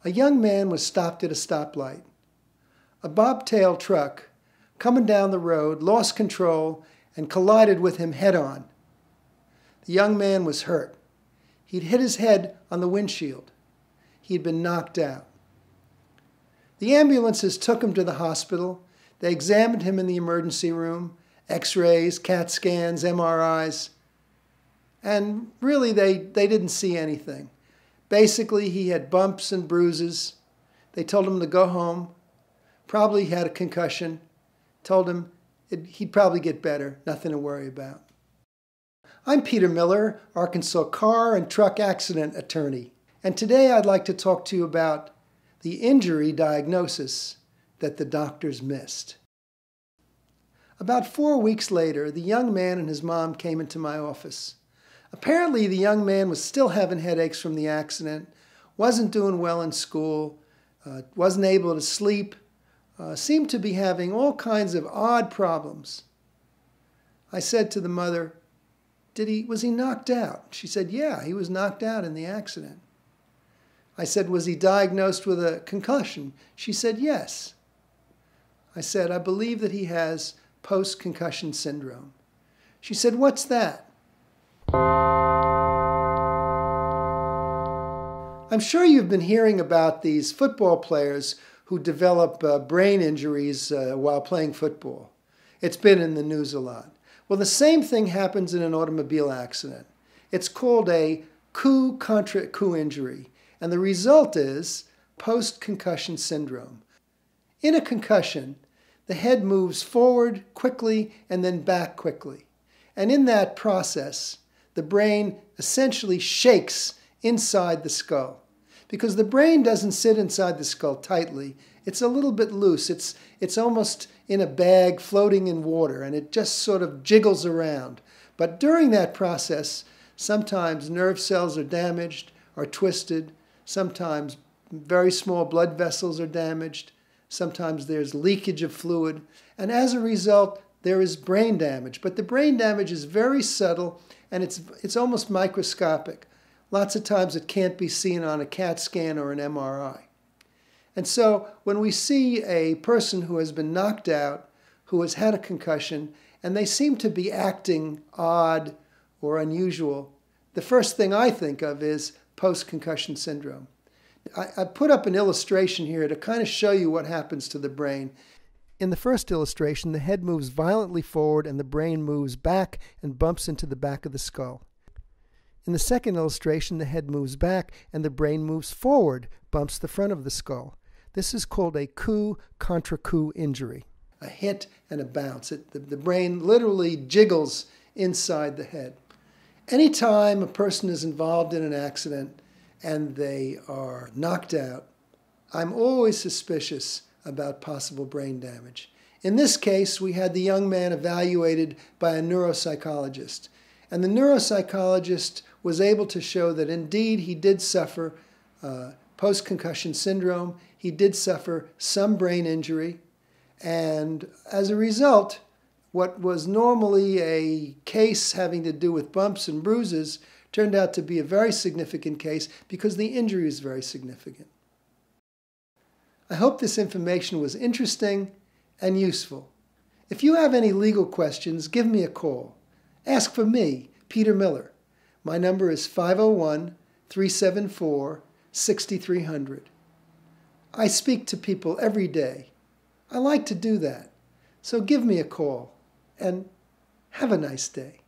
A young man was stopped at a stoplight. A bobtail truck, coming down the road, lost control and collided with him head-on. The young man was hurt. He'd hit his head on the windshield. He'd been knocked out. The ambulances took him to the hospital. They examined him in the emergency room, X-rays, CAT scans, MRIs, and really they didn't see anything. Basically, he had bumps and bruises. They told him to go home. Probably had a concussion. Told him he'd probably get better, nothing to worry about. I'm Peter Miller, Arkansas car and truck accident attorney, and today I'd like to talk to you about the injury diagnosis that the doctors missed. About 4 weeks later, the young man and his mom came into my office. Apparently, the young man was still having headaches from the accident, wasn't doing well in school, wasn't able to sleep, seemed to be having all kinds of odd problems. I said to the mother, was he knocked out? She said, yeah, he was knocked out in the accident. I said, was he diagnosed with a concussion? She said, yes. I said, I believe that he has post-concussion syndrome. She said, what's that? I'm sure you've been hearing about these football players who develop brain injuries while playing football. It's been in the news a lot. Well, the same thing happens in an automobile accident. It's called a coup contra coup injury, and the result is post-concussion syndrome. In a concussion, the head moves forward quickly and then back quickly. And in that process, the brain essentially shakes inside the skull. Because the brain doesn't sit inside the skull tightly, it's a little bit loose. It's almost in a bag floating in water, and it just sort of jiggles around. But during that process, sometimes nerve cells are damaged or twisted, sometimes very small blood vessels are damaged, sometimes there's leakage of fluid, and as a result, there is brain damage. But the brain damage is very subtle, and it's almost microscopic. Lots of times it can't be seen on a CAT scan or an MRI. And so when we see a person who has been knocked out, who has had a concussion, and they seem to be acting odd or unusual, the first thing I think of is post-concussion syndrome. I put up an illustration here to kind of show you what happens to the brain. In the first illustration, the head moves violently forward and the brain moves back and bumps into the back of the skull. In the second illustration, the head moves back and the brain moves forward, bumps the front of the skull. This is called a coup contra coup injury. A hit and a bounce. The brain literally jiggles inside the head. Anytime a person is involved in an accident and they are knocked out, I'm always suspicious about possible brain damage. In this case, we had the young man evaluated by a neuropsychologist. And the neuropsychologist was able to show that indeed he did suffer post-concussion syndrome. He did suffer some brain injury. And as a result, what was normally a case having to do with bumps and bruises turned out to be a very significant case because the injury is very significant. I hope this information was interesting and useful. If you have any legal questions, give me a call. Ask for me, Peter Miller. My number is 501-374-6300. I speak to people every day. I like to do that. So give me a call and have a nice day.